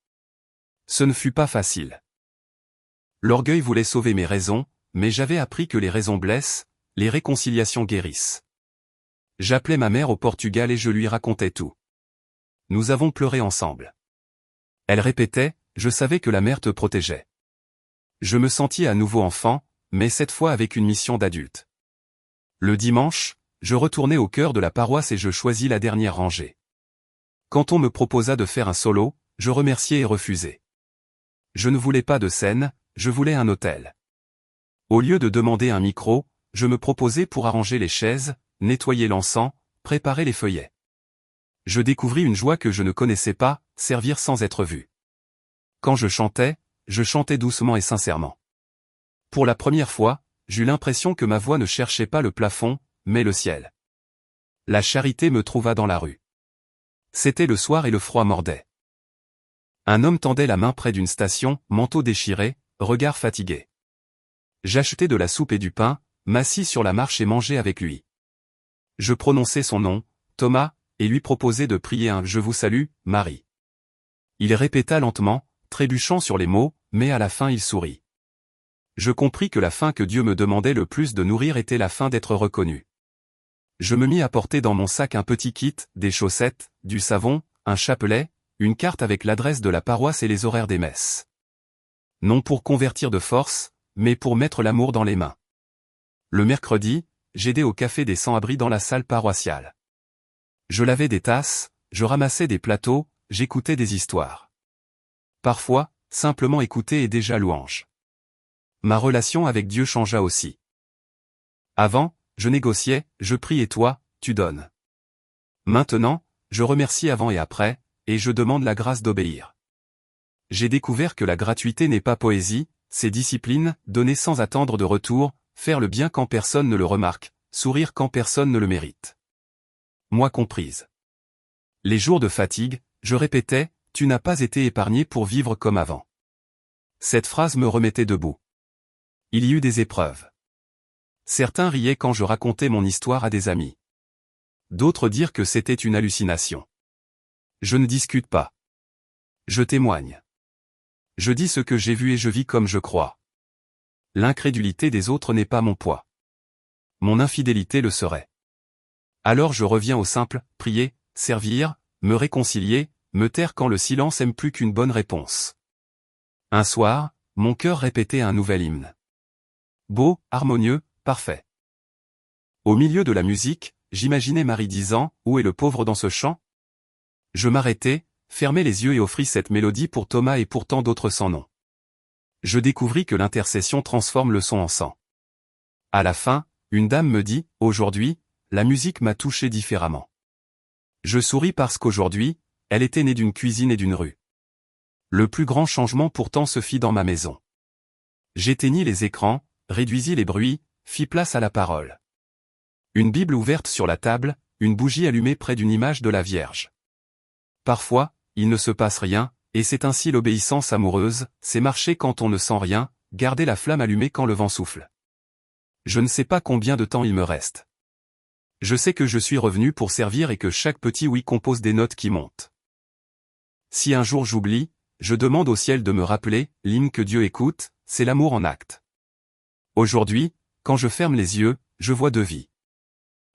Ce ne fut pas facile. L'orgueil voulait sauver mes raisons, mais j'avais appris que les raisons blessent, les réconciliations guérissent. J'appelais ma mère au Portugal et je lui racontais tout. Nous avons pleuré ensemble. Elle répétait, « Je savais que la mère te protégeait. » Je me sentis à nouveau enfant, mais cette fois avec une mission d'adulte. Le dimanche, je retournai au cœur de la paroisse et je choisis la dernière rangée. Quand on me proposa de faire un solo, je remerciai et refusai. Je ne voulais pas de scène, je voulais un autel. Au lieu de demander un micro, je me proposais pour arranger les chaises, nettoyer l'encens, préparer les feuillets. Je découvris une joie que je ne connaissais pas, servir sans être vu. Quand je chantais doucement et sincèrement. Pour la première fois, j'eus l'impression que ma voix ne cherchait pas le plafond, mais le ciel. La charité me trouva dans la rue. C'était le soir et le froid mordait. Un homme tendait la main près d'une station, manteau déchiré, regard fatigué. J'achetai de la soupe et du pain, m'assis sur la marche et mangeai avec lui. Je prononçai son nom, Thomas, et lui proposai de prier un « Je vous salue, Marie ». Il répéta lentement, trébuchant sur les mots, mais à la fin il sourit. Je compris que la faim que Dieu me demandait le plus de nourrir était la faim d'être reconnu. Je me mis à porter dans mon sac un petit kit, des chaussettes, du savon, un chapelet, une carte avec l'adresse de la paroisse et les horaires des messes. Non pour convertir de force, mais pour mettre l'amour dans les mains. Le mercredi, j'aidais au café des sans-abri dans la salle paroissiale. Je lavais des tasses, je ramassais des plateaux, j'écoutais des histoires. Parfois, simplement écouter est déjà louange. Ma relation avec Dieu changea aussi. Avant, je négociais, je prie et toi, tu donnes. Maintenant, je remercie avant et après, et je demande la grâce d'obéir. J'ai découvert que la gratuité n'est pas poésie, c'est discipline, donner sans attendre de retour, faire le bien quand personne ne le remarque, sourire quand personne ne le mérite. Moi comprise. Les jours de fatigue, je répétais, tu n'as pas été épargné pour vivre comme avant. Cette phrase me remettait debout. Il y eut des épreuves. Certains riaient quand je racontais mon histoire à des amis. D'autres dirent que c'était une hallucination. Je ne discute pas. Je témoigne. Je dis ce que j'ai vu et je vis comme je crois. L'incrédulité des autres n'est pas mon poids. Mon infidélité le serait. Alors je reviens au simple, prier, servir, me réconcilier, me taire quand le silence aime plus qu'une bonne réponse. Un soir, mon cœur répétait un nouvel hymne. Beau, harmonieux, parfait. Au milieu de la musique, j'imaginais Marie disant, où est le pauvre dans ce chant? Je m'arrêtai, fermai les yeux et offris cette mélodie pour Thomas et pour tant d'autres sans nom. Je découvris que l'intercession transforme le son en sang. À la fin, une dame me dit, aujourd'hui, la musique m'a touché différemment. Je souris parce qu'aujourd'hui, elle était née d'une cuisine et d'une rue. Le plus grand changement pourtant se fit dans ma maison. J'éteignis les écrans, réduisis les bruits, fis place à la parole. Une Bible ouverte sur la table, une bougie allumée près d'une image de la Vierge. Parfois, il ne se passe rien, et c'est ainsi l'obéissance amoureuse, c'est marcher quand on ne sent rien, garder la flamme allumée quand le vent souffle. Je ne sais pas combien de temps il me reste. Je sais que je suis revenu pour servir et que chaque petit oui compose des notes qui montent. Si un jour j'oublie, je demande au ciel de me rappeler, l'hymne que Dieu écoute, c'est l'amour en acte. Aujourd'hui, quand je ferme les yeux, je vois deux vies.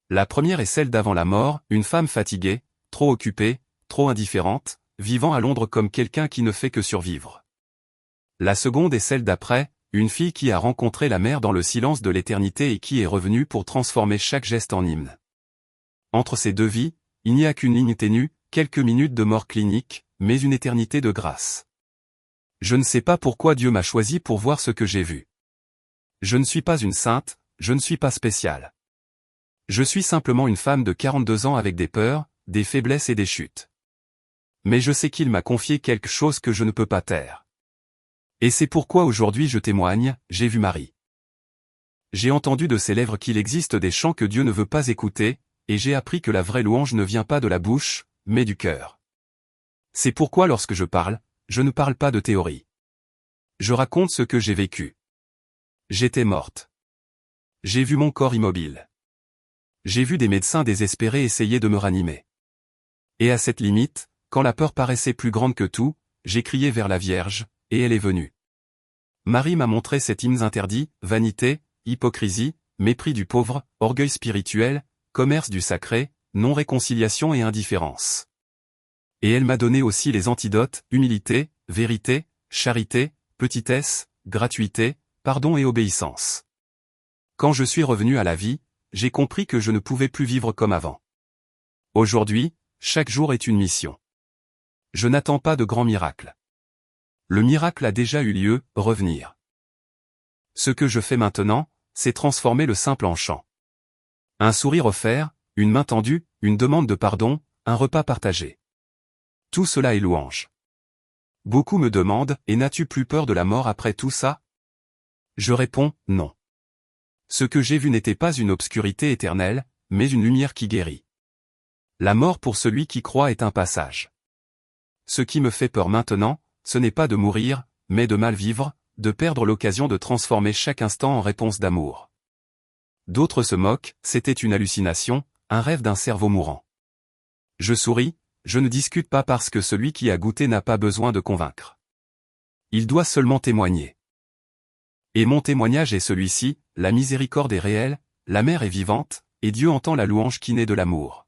La première est celle d'avant la mort, une femme fatiguée, trop occupée, trop indifférente, vivant à Londres comme quelqu'un qui ne fait que survivre. La seconde est celle d'après, une fille qui a rencontré la mer dans le silence de l'éternité et qui est revenue pour transformer chaque geste en hymne. Entre ces deux vies, il n'y a qu'une ligne ténue, quelques minutes de mort clinique, mais une éternité de grâce. Je ne sais pas pourquoi Dieu m'a choisi pour voir ce que j'ai vu. Je ne suis pas une sainte, je ne suis pas spéciale. Je suis simplement une femme de 42 ans avec des peurs, des faiblesses et des chutes. Mais je sais qu'il m'a confié quelque chose que je ne peux pas taire. Et c'est pourquoi aujourd'hui je témoigne, j'ai vu Marie. J'ai entendu de ses lèvres qu'il existe des chants que Dieu ne veut pas écouter, et j'ai appris que la vraie louange ne vient pas de la bouche, mais du cœur. C'est pourquoi lorsque je parle, je ne parle pas de théorie. Je raconte ce que j'ai vécu. J'étais morte. J'ai vu mon corps immobile. J'ai vu des médecins désespérés essayer de me ranimer. Et à cette limite, quand la peur paraissait plus grande que tout, j'ai crié vers la Vierge, et elle est venue. Marie m'a montré cet hymne interdit, vanité, hypocrisie, mépris du pauvre, orgueil spirituel, commerce du sacré, non-réconciliation et indifférence. Et elle m'a donné aussi les antidotes, humilité, vérité, charité, petitesse, gratuité, pardon et obéissance. Quand je suis revenu à la vie, j'ai compris que je ne pouvais plus vivre comme avant. Aujourd'hui, chaque jour est une mission. Je n'attends pas de grands miracles. Le miracle a déjà eu lieu, revenir. Ce que je fais maintenant, c'est transformer le simple en chant. Un sourire offert, une main tendue, une demande de pardon, un repas partagé. Tout cela est louange. Beaucoup me demandent, et n'as-tu plus peur de la mort après tout ça? Je réponds, non. Ce que j'ai vu n'était pas une obscurité éternelle, mais une lumière qui guérit. La mort pour celui qui croit est un passage. Ce qui me fait peur maintenant, ce n'est pas de mourir, mais de mal vivre, de perdre l'occasion de transformer chaque instant en réponse d'amour. D'autres se moquent, c'était une hallucination, un rêve d'un cerveau mourant. Je souris, je ne discute pas parce que celui qui a goûté n'a pas besoin de convaincre. Il doit seulement témoigner. Et mon témoignage est celui-ci, la miséricorde est réelle, la mer est vivante, et Dieu entend la louange qui naît de l'amour.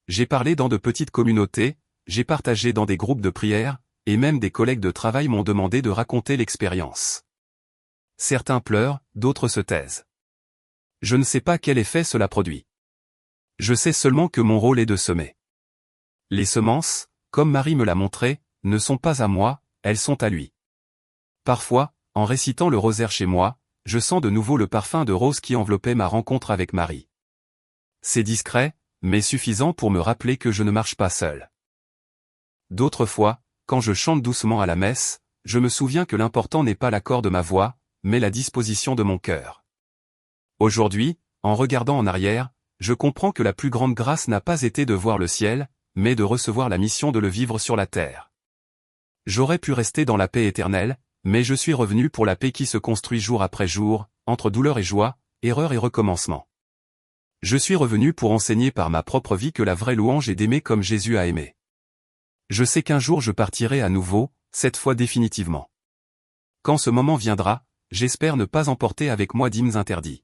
J'ai parlé dans de petites communautés, j'ai partagé dans des groupes de prière, et même des collègues de travail m'ont demandé de raconter l'expérience. Certains pleurent, d'autres se taisent. Je ne sais pas quel effet cela produit. Je sais seulement que mon rôle est de semer. Les semences, comme Marie me l'a montré, ne sont pas à moi, elles sont à lui. Parfois, en récitant le rosaire chez moi, je sens de nouveau le parfum de rose qui enveloppait ma rencontre avec Marie. C'est discret, mais suffisant pour me rappeler que je ne marche pas seul. D'autres fois, quand je chante doucement à la messe, je me souviens que l'important n'est pas l'accord de ma voix, mais la disposition de mon cœur. Aujourd'hui, en regardant en arrière, je comprends que la plus grande grâce n'a pas été de voir le ciel, mais de recevoir la mission de le vivre sur la terre. J'aurais pu rester dans la paix éternelle, mais je suis revenu pour la paix qui se construit jour après jour, entre douleur et joie, erreur et recommencement. Je suis revenu pour enseigner par ma propre vie que la vraie louange est d'aimer comme Jésus a aimé. Je sais qu'un jour je partirai à nouveau, cette fois définitivement. Quand ce moment viendra, j'espère ne pas emporter avec moi d'hymnes interdits.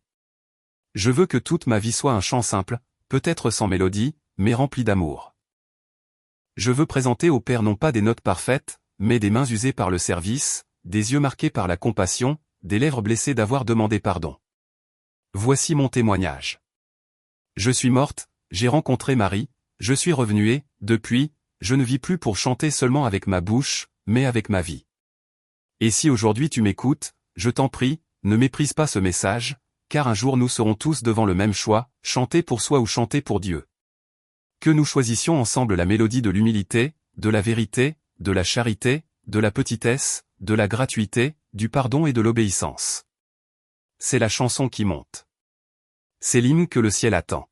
Je veux que toute ma vie soit un chant simple, peut-être sans mélodie, mais rempli d'amour. Je veux présenter au Père non pas des notes parfaites, mais des mains usées par le service, des yeux marqués par la compassion, des lèvres blessées d'avoir demandé pardon. Voici mon témoignage. Je suis morte, j'ai rencontré Marie, je suis revenue et, depuis, je ne vis plus pour chanter seulement avec ma bouche, mais avec ma vie. Et si aujourd'hui tu m'écoutes, je t'en prie, ne méprise pas ce message, car un jour nous serons tous devant le même choix, chanter pour soi ou chanter pour Dieu. Que nous choisissions ensemble la mélodie de l'humilité, de la vérité, de la charité, de la petitesse, de la gratuité, du pardon et de l'obéissance. C'est la chanson qui monte. C'est l'hymne que le ciel attend.